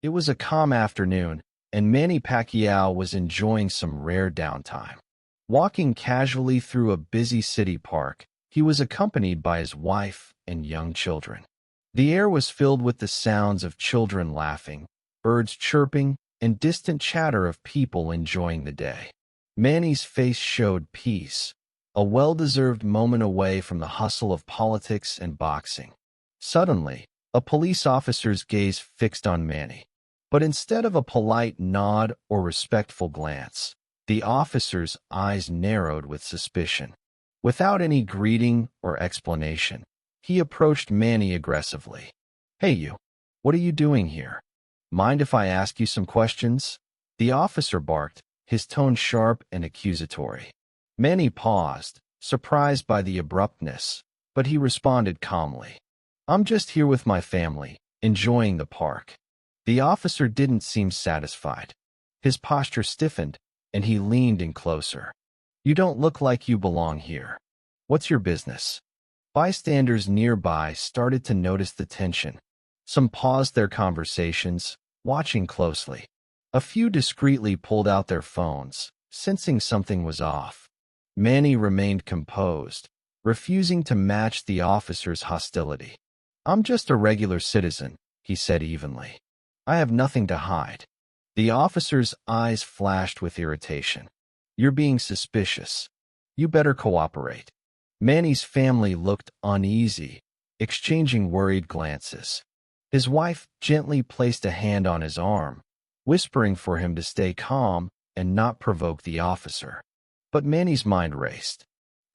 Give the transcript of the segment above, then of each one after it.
It was a calm afternoon, and Manny Pacquiao was enjoying some rare downtime. Walking casually through a busy city park, he was accompanied by his wife and young children. The air was filled with the sounds of children laughing, birds chirping, and distant chatter of people enjoying the day. Manny's face showed peace, a well-deserved moment away from the hustle of politics and boxing. Suddenly, a police officer's gaze fixed on Manny. But instead of a polite nod or respectful glance, the officer's eyes narrowed with suspicion. Without any greeting or explanation, he approached Manny aggressively. "Hey you, what are you doing here? Mind if I ask you some questions?" The officer barked, his tone sharp and accusatory. Manny paused, surprised by the abruptness, but he responded calmly. "I'm just here with my family, enjoying the park." The officer didn't seem satisfied. His posture stiffened, and he leaned in closer. "You don't look like you belong here. What's your business?" Bystanders nearby started to notice the tension. Some paused their conversations, watching closely. A few discreetly pulled out their phones, sensing something was off. Manny remained composed, refusing to match the officer's hostility. "I'm just a regular citizen," he said evenly. "I have nothing to hide." The officer's eyes flashed with irritation. "You're being suspicious. You better cooperate." Manny's family looked uneasy, exchanging worried glances. His wife gently placed a hand on his arm, whispering for him to stay calm and not provoke the officer. But Manny's mind raced.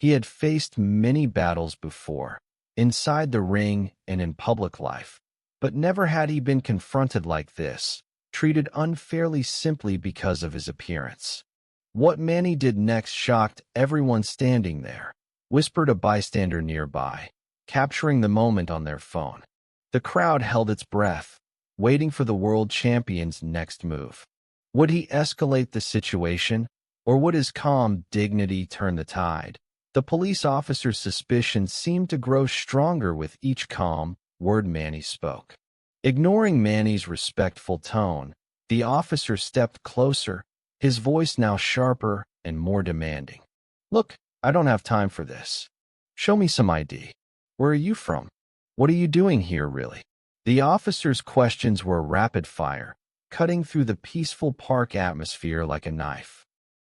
He had faced many battles before, inside the ring and in public life, but never had he been confronted like this, treated unfairly simply because of his appearance. What Manny did next shocked everyone standing there, whispered a bystander nearby, capturing the moment on their phone. The crowd held its breath, waiting for the world champion's next move. Would he escalate the situation, or would his calm dignity turn the tide? The police officer's suspicions seemed to grow stronger with each calm word Manny spoke. Ignoring Manny's respectful tone, the officer stepped closer, his voice now sharper and more demanding. "Look, I don't have time for this. Show me some ID. Where are you from? What are you doing here, really?" The officer's questions were rapid fire, cutting through the peaceful park atmosphere like a knife.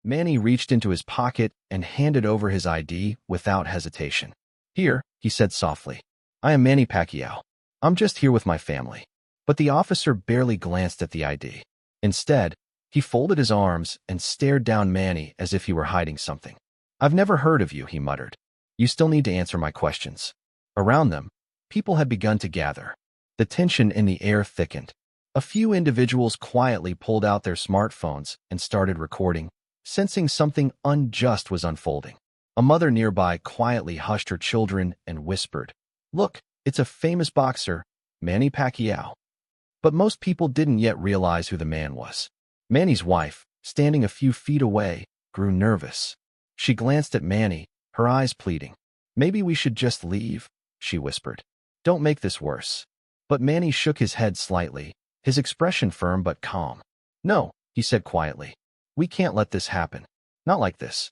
Manny reached into his pocket and handed over his ID without hesitation. "Here," he said softly. "I am Manny Pacquiao. I'm just here with my family." But the officer barely glanced at the ID. Instead, he folded his arms and stared down Manny as if he were hiding something. "I've never heard of you," he muttered. "You still need to answer my questions." Around them, people had begun to gather. The tension in the air thickened. A few individuals quietly pulled out their smartphones and started recording, sensing something unjust was unfolding. A mother nearby quietly hushed her children and whispered, "Look, it's a famous boxer, Manny Pacquiao." But most people didn't yet realize who the man was. Manny's wife, standing a few feet away, grew nervous. She glanced at Manny, her eyes pleading. "Maybe we should just leave," she whispered. "Don't make this worse." But Manny shook his head slightly, his expression firm but calm. "No," he said quietly. "We can't let this happen. Not like this."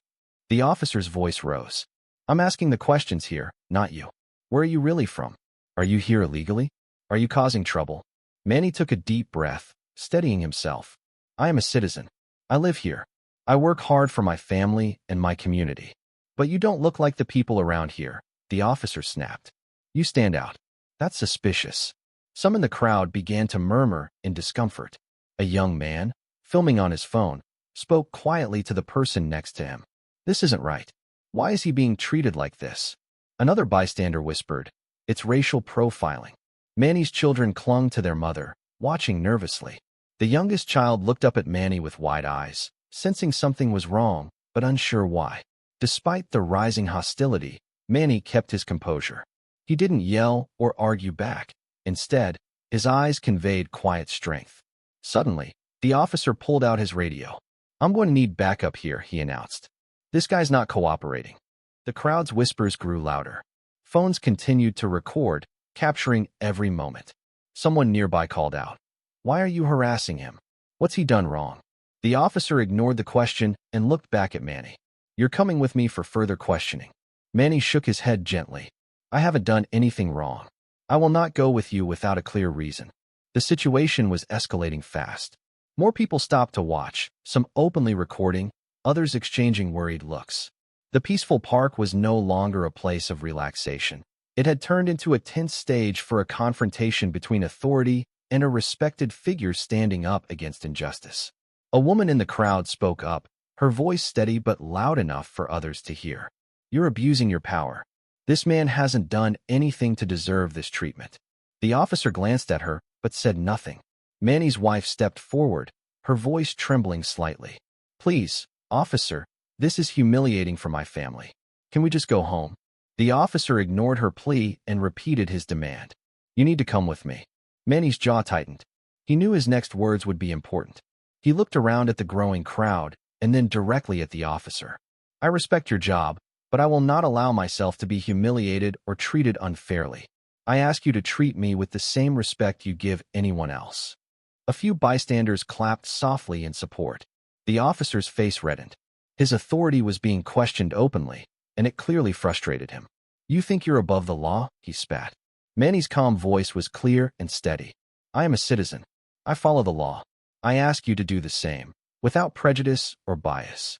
The officer's voice rose. "I'm asking the questions here, not you. Where are you really from? Are you here illegally? Are you causing trouble?" Manny took a deep breath, steadying himself. "I am a citizen. I live here. I work hard for my family and my community. But you don't look like the people around here," the officer snapped. "You stand out. That's suspicious." Some in the crowd began to murmur in discomfort. A young man, filming on his phone, spoke quietly to the person next to him. "This isn't right. Why is he being treated like this?" Another bystander whispered, "It's racial profiling." Manny's children clung to their mother, watching nervously. The youngest child looked up at Manny with wide eyes, sensing something was wrong, but unsure why. Despite the rising hostility, Manny kept his composure. He didn't yell or argue back. Instead, his eyes conveyed quiet strength. Suddenly, the officer pulled out his radio. "I'm going to need backup here," he announced. "This guy's not cooperating." The crowd's whispers grew louder. Phones continued to record, capturing every moment. Someone nearby called out, Why are you harassing him? What's he done wrong? The officer ignored the question and looked back at Manny. You're coming with me for further questioning. Manny shook his head gently. I haven't done anything wrong. I will not go with you without a clear reason. The situation was escalating fast. More people stopped to watch, some openly recording, others exchanging worried looks. The peaceful park was no longer a place of relaxation. It had turned into a tense stage for a confrontation between authority and a respected figure standing up against injustice. A woman in the crowd spoke up, her voice steady but loud enough for others to hear. You're abusing your power. This man hasn't done anything to deserve this treatment. The officer glanced at her, but said nothing. Manny's wife stepped forward, her voice trembling slightly. Please, officer, this is humiliating for my family. Can we just go home? The officer ignored her plea and repeated his demand. You need to come with me. Manny's jaw tightened. He knew his next words would be important. He looked around at the growing crowd and then directly at the officer. I respect your job, but I will not allow myself to be humiliated or treated unfairly. I ask you to treat me with the same respect you give anyone else. A few bystanders clapped softly in support. The officer's face reddened. His authority was being questioned openly, and it clearly frustrated him. You think you're above the law? He spat. Manny's calm voice was clear and steady. I am a citizen. I follow the law. I ask you to do the same, without prejudice or bias.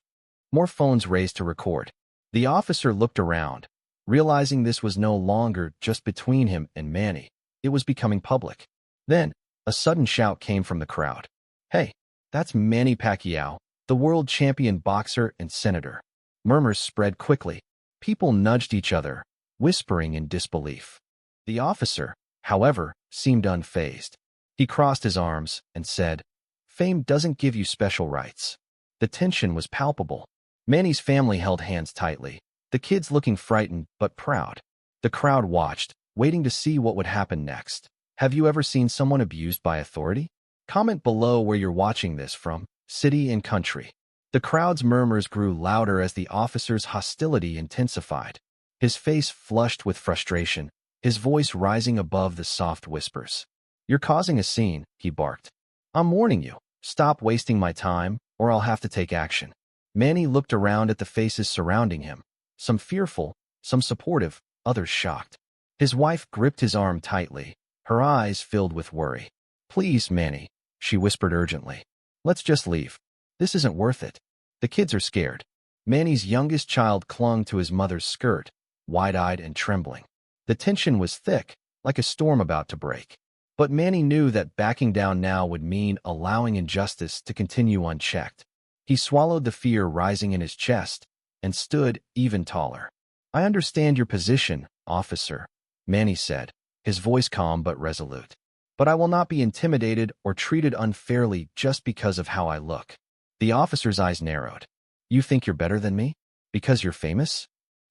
More phones raised to record. The officer looked around, realizing this was no longer just between him and Manny. It was becoming public. Then, a sudden shout came from the crowd. Hey, that's Manny Pacquiao, the world champion boxer and senator. Murmurs spread quickly. People nudged each other, whispering in disbelief. The officer, however, seemed unfazed. He crossed his arms and said, Fame doesn't give you special rights. The tension was palpable. Manny's family held hands tightly, the kids looking frightened but proud. The crowd watched, waiting to see what would happen next. Have you ever seen someone abused by authority? Comment below where you're watching this from, city and country. The crowd's murmurs grew louder as the officer's hostility intensified. His face flushed with frustration, his voice rising above the soft whispers. You're causing a scene, he barked. I'm warning you. Stop wasting my time, or I'll have to take action. Manny looked around at the faces surrounding him, some fearful, some supportive, others shocked. His wife gripped his arm tightly, her eyes filled with worry. Please, Manny, she whispered urgently. Let's just leave. This isn't worth it. The kids are scared. Manny's youngest child clung to his mother's skirt, wide-eyed and trembling. The tension was thick, like a storm about to break. But Manny knew that backing down now would mean allowing injustice to continue unchecked. He swallowed the fear rising in his chest and stood even taller. I understand your position, officer, Manny said, his voice calm but resolute. But I will not be intimidated or treated unfairly just because of how I look. The officer's eyes narrowed. You think you're better than me? Because you're famous?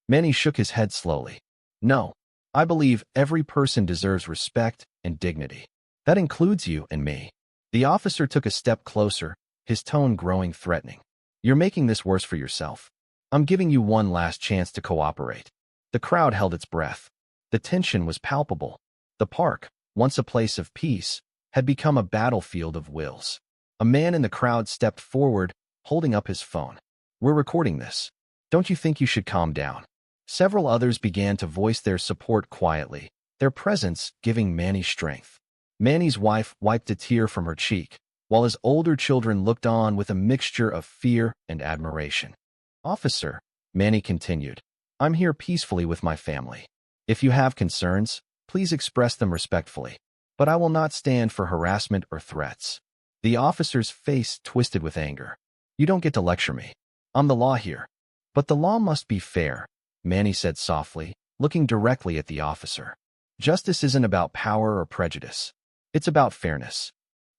Manny shook his head slowly. No, I believe every person deserves respect and dignity. That includes you and me. The officer took a step closer, his tone growing threatening. You're making this worse for yourself. I'm giving you one last chance to cooperate. The crowd held its breath. The tension was palpable. The park, once a place of peace, had become a battlefield of wills. A man in the crowd stepped forward, holding up his phone. We're recording this. Don't you think you should calm down? Several others began to voice their support quietly, their presence giving Manny strength. Manny's wife wiped a tear from her cheek, while his older children looked on with a mixture of fear and admiration. Officer, Manny continued, I'm here peacefully with my family. If you have concerns, please express them respectfully. But I will not stand for harassment or threats. The officer's face twisted with anger. You don't get to lecture me. I'm the law here. But the law must be fair, Manny said softly, looking directly at the officer. Justice isn't about power or prejudice. It's about fairness.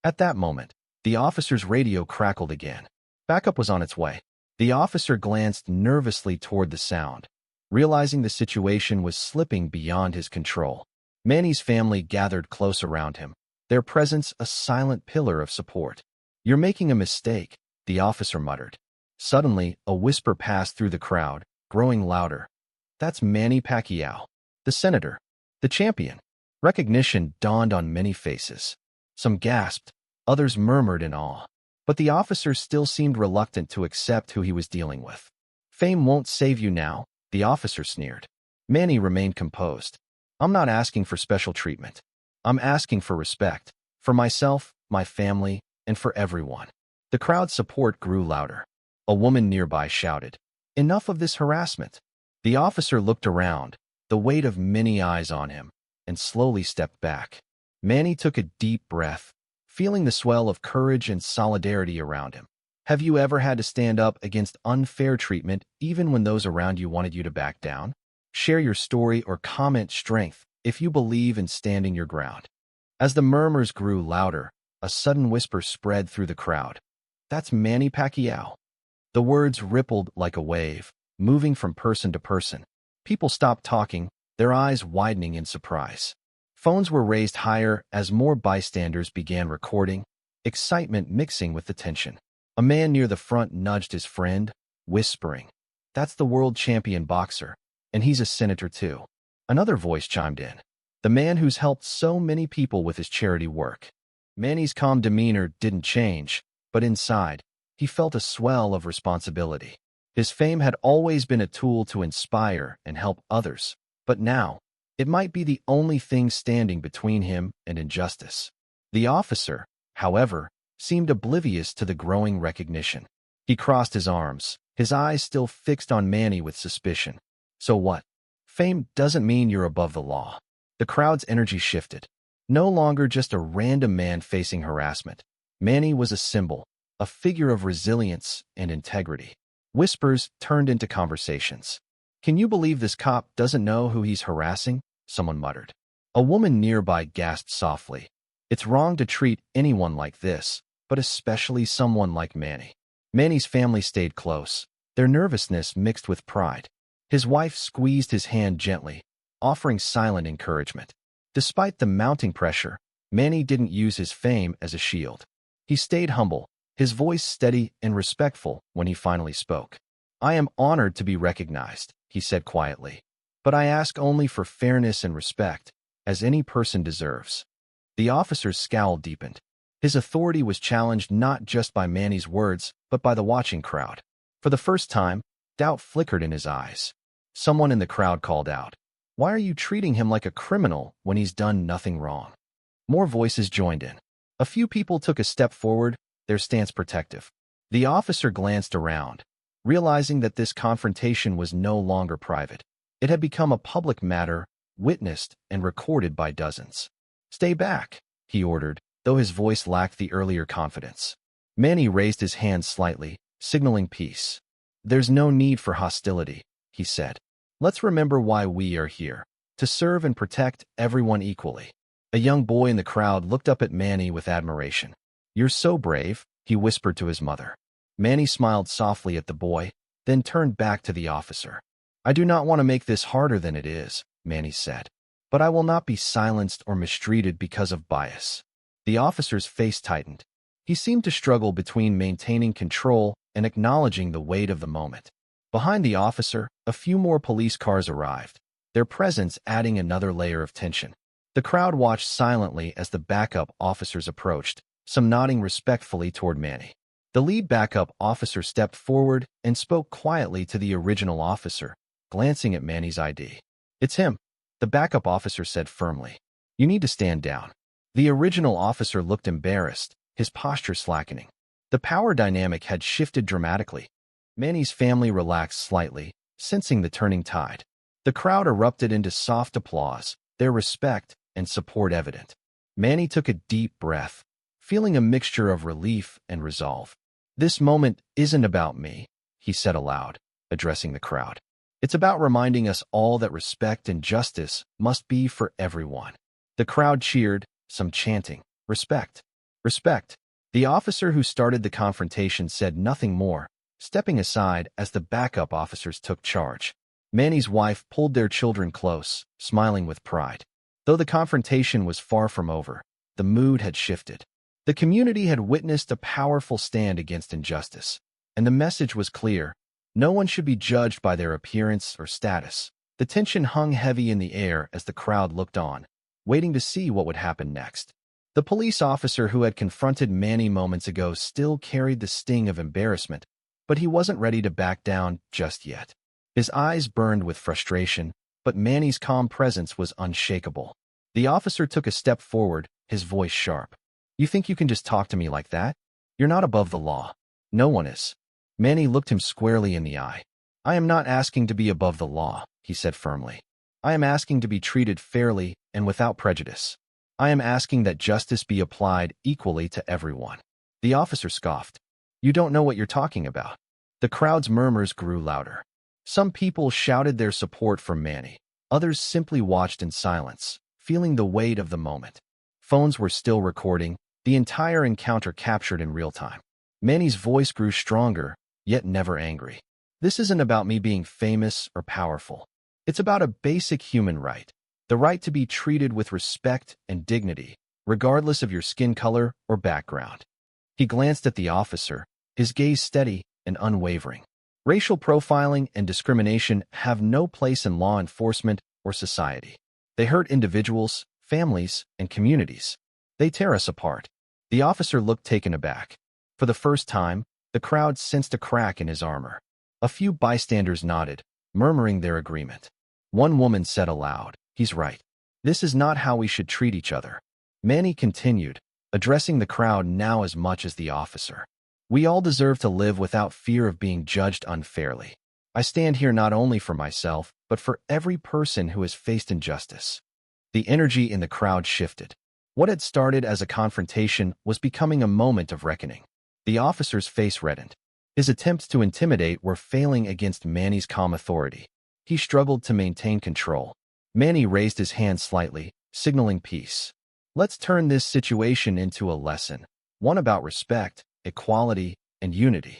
At that moment, the officer's radio crackled again. Backup was on its way. The officer glanced nervously toward the sound, realizing the situation was slipping beyond his control. Manny's family gathered close around him, their presence a silent pillar of support. You're making a mistake, the officer muttered. Suddenly, a whisper passed through the crowd, growing louder. That's Manny Pacquiao, the senator, the champion. Recognition dawned on many faces. Some gasped, Others murmured in awe. But the officer still seemed reluctant to accept who he was dealing with. Fame won't save you now, the officer sneered. Manny remained composed. I'm not asking for special treatment. I'm asking for respect. For myself, my family, and for everyone. The crowd's support grew louder. A woman nearby shouted, "Enough of this harassment." The officer looked around, the weight of many eyes on him, and slowly stepped back. Manny took a deep breath, feeling the swell of courage and solidarity around him. Have you ever had to stand up against unfair treatment even when those around you wanted you to back down? Share your story or comment strength if you believe in standing your ground. As the murmurs grew louder, a sudden whisper spread through the crowd. That's Manny Pacquiao. The words rippled like a wave, moving from person to person. People stopped talking, their eyes widening in surprise. Phones were raised higher as more bystanders began recording, excitement mixing with the tension. A man near the front nudged his friend, whispering, "That's the world champion boxer, and he's a senator too." Another voice chimed in, "The man who's helped so many people with his charity work." Manny's calm demeanor didn't change, but inside, he felt a swell of responsibility. His fame had always been a tool to inspire and help others, but now, it might be the only thing standing between him and injustice. The officer, however, seemed oblivious to the growing recognition. He crossed his arms, his eyes still fixed on Manny with suspicion. So what? Fame doesn't mean you're above the law. The crowd's energy shifted. No longer just a random man facing harassment. Manny was a symbol, a figure of resilience and integrity. Whispers turned into conversations. "Can you believe this cop doesn't know who he's harassing?" someone muttered. A woman nearby gasped softly. "It's wrong to treat anyone like this, but especially someone like Manny." Manny's family stayed close, their nervousness mixed with pride. His wife squeezed his hand gently, offering silent encouragement. Despite the mounting pressure, Manny didn't use his fame as a shield. He stayed humble, his voice steady and respectful when he finally spoke. "I am honored to be recognized," he said quietly. "But I ask only for fairness and respect, as any person deserves." The officer's scowl deepened. His authority was challenged not just by Manny's words, but by the watching crowd. For the first time, doubt flickered in his eyes. Someone in the crowd called out, "Why are you treating him like a criminal when he's done nothing wrong?" More voices joined in. A few people took a step forward, their stance protective. The officer glanced around, realizing that this confrontation was no longer private. It had become a public matter, witnessed and recorded by dozens. "Stay back," he ordered, though his voice lacked the earlier confidence. Manny raised his hand slightly, signaling peace. "There's no need for hostility," he said. "Let's remember why we are here, to serve and protect everyone equally." A young boy in the crowd looked up at Manny with admiration. "You're so brave," he whispered to his mother. Manny smiled softly at the boy, then turned back to the officer. "I do not want to make this harder than it is," Manny said. "But I will not be silenced or mistreated because of bias." The officer's face tightened. He seemed to struggle between maintaining control and acknowledging the weight of the moment. Behind the officer, a few more police cars arrived, their presence adding another layer of tension. The crowd watched silently as the backup officers approached, some nodding respectfully toward Manny. The lead backup officer stepped forward and spoke quietly to the original officer, glancing at Manny's ID. "It's him," the backup officer said firmly. "You need to stand down." The original officer looked embarrassed, his posture slackening. The power dynamic had shifted dramatically. Manny's family relaxed slightly, sensing the turning tide. The crowd erupted into soft applause, their respect and support evident. Manny took a deep breath, feeling a mixture of relief and resolve. "This moment isn't about me," he said aloud, addressing the crowd. "It's about reminding us all that respect and justice must be for everyone." The crowd cheered, some chanting, "Respect! Respect!" The officer who started the confrontation said nothing more, stepping aside as the backup officers took charge. Manny's wife pulled their children close, smiling with pride. Though the confrontation was far from over, the mood had shifted. The community had witnessed a powerful stand against injustice, and the message was clear: no one should be judged by their appearance or status. The tension hung heavy in the air as the crowd looked on, waiting to see what would happen next. The police officer who had confronted Manny moments ago still carried the sting of embarrassment, but he wasn't ready to back down just yet. His eyes burned with frustration, but Manny's calm presence was unshakable. The officer took a step forward, his voice sharp. "You think you can just talk to me like that? You're not above the law. No one is." Manny looked him squarely in the eye. "I am not asking to be above the law," he said firmly. "I am asking to be treated fairly and without prejudice. I am asking that justice be applied equally to everyone." The officer scoffed. "You don't know what you're talking about." The crowd's murmurs grew louder. Some people shouted their support for Manny. Others simply watched in silence, feeling the weight of the moment. Phones were still recording, the entire encounter captured in real time. Manny's voice grew stronger, yet never angry. "This isn't about me being famous or powerful. It's about a basic human right. The right to be treated with respect and dignity, regardless of your skin color or background." He glanced at the officer, his gaze steady and unwavering. Racial profiling and discrimination have no place in law enforcement or society. They hurt individuals, families, and communities. They tear us apart. The officer looked taken aback. For the first time, the crowd sensed a crack in his armor. A few bystanders nodded, murmuring their agreement. One woman said aloud, "He's right. This is not how we should treat each other." Manny continued, addressing the crowd now as much as the officer. "We all deserve to live without fear of being judged unfairly. I stand here not only for myself, but for every person who has faced injustice." The energy in the crowd shifted. What had started as a confrontation was becoming a moment of reckoning. The officer's face reddened. His attempts to intimidate were failing against Manny's calm authority. He struggled to maintain control. Manny raised his hand slightly, signaling peace. "Let's turn this situation into a lesson, one about respect, equality, and unity."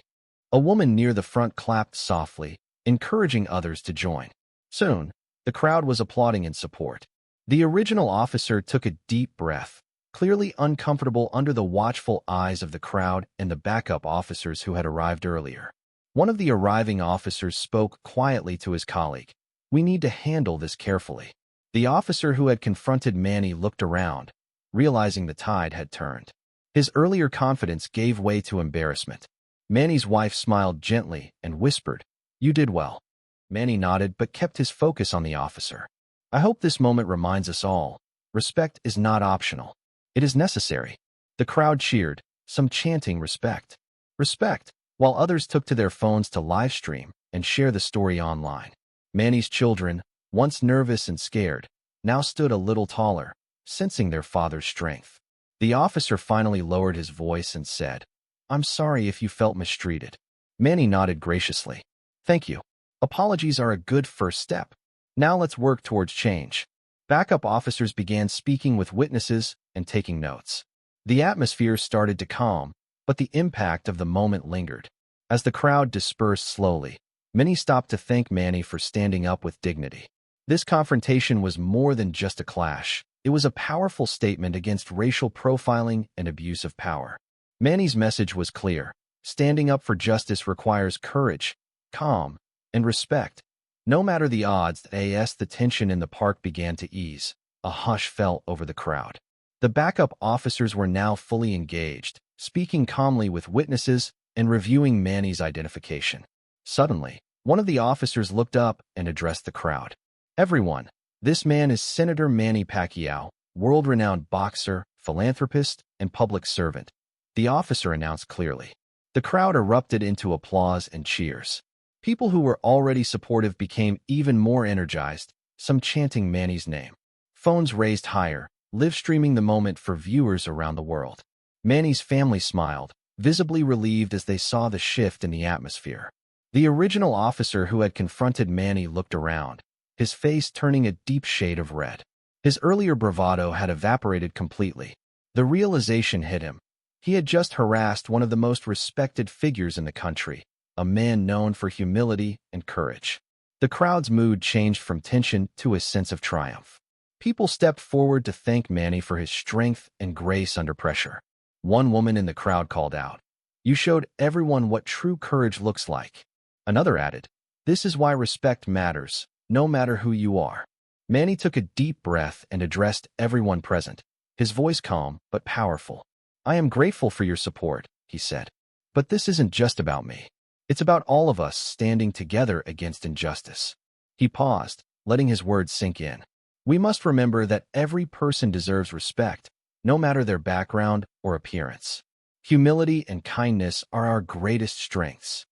A woman near the front clapped softly, encouraging others to join. Soon, the crowd was applauding in support. The original officer took a deep breath, clearly uncomfortable under the watchful eyes of the crowd and the backup officers who had arrived earlier. One of the arriving officers spoke quietly to his colleague. "We need to handle this carefully." The officer who had confronted Manny looked around, realizing the tide had turned. His earlier confidence gave way to embarrassment. Manny's wife smiled gently and whispered, "You did well." Manny nodded but kept his focus on the officer. "I hope this moment reminds us all, respect is not optional. It is necessary." The crowd cheered, some chanting respect. Respect, while others took to their phones to live stream and share the story online. Manny's children, once nervous and scared, now stood a little taller, sensing their father's strength. The officer finally lowered his voice and said, "I'm sorry if you felt mistreated." Manny nodded graciously. "Thank you. Apologies are a good first step. Now let's work towards change." Backup officers began speaking with witnesses and taking notes. The atmosphere started to calm, but the impact of the moment lingered. As the crowd dispersed slowly, many stopped to thank Manny for standing up with dignity. This confrontation was more than just a clash. It was a powerful statement against racial profiling and abuse of power. Manny's message was clear. Standing up for justice requires courage, calm, and respect. No matter the odds, the tension in the park began to ease. A hush fell over the crowd. The backup officers were now fully engaged, speaking calmly with witnesses and reviewing Manny's identification. Suddenly, one of the officers looked up and addressed the crowd. "Everyone, this man is Senator Manny Pacquiao, world-renowned boxer, philanthropist, and public servant," the officer announced clearly. The crowd erupted into applause and cheers. People who were already supportive became even more energized, some chanting Manny's name. Phones raised higher, live streaming the moment for viewers around the world. Manny's family smiled, visibly relieved as they saw the shift in the atmosphere. The original officer who had confronted Manny looked around, his face turning a deep shade of red. His earlier bravado had evaporated completely. The realization hit him. He had just harassed one of the most respected figures in the country, a man known for humility and courage. The crowd's mood changed from tension to a sense of triumph. People stepped forward to thank Manny for his strength and grace under pressure. One woman in the crowd called out, "You showed everyone what true courage looks like." Another added, "This is why respect matters, no matter who you are." Manny took a deep breath and addressed everyone present. his voice calm but powerful. "I am grateful for your support," he said. "But this isn't just about me. It's about all of us standing together against injustice." He paused, letting his words sink in. "We must remember that every person deserves respect, no matter their background or appearance. Humility and kindness are our greatest strengths."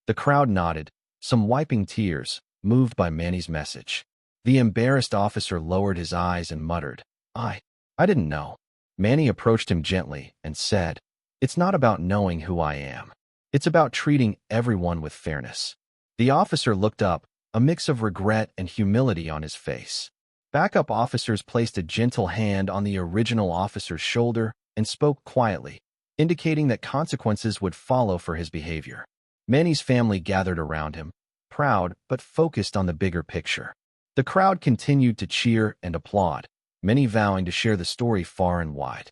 The crowd nodded, some wiping tears, moved by Manny's message. The embarrassed officer lowered his eyes and muttered, I didn't know." Manny approached him gently and said, "It's not about knowing who I am. It's about treating everyone with fairness." The officer looked up, a mix of regret and humility on his face. Backup officers placed a gentle hand on the original officer's shoulder and spoke quietly, indicating that consequences would follow for his behavior. Manny's family gathered around him, proud but focused on the bigger picture. The crowd continued to cheer and applaud, many vowing to share the story far and wide.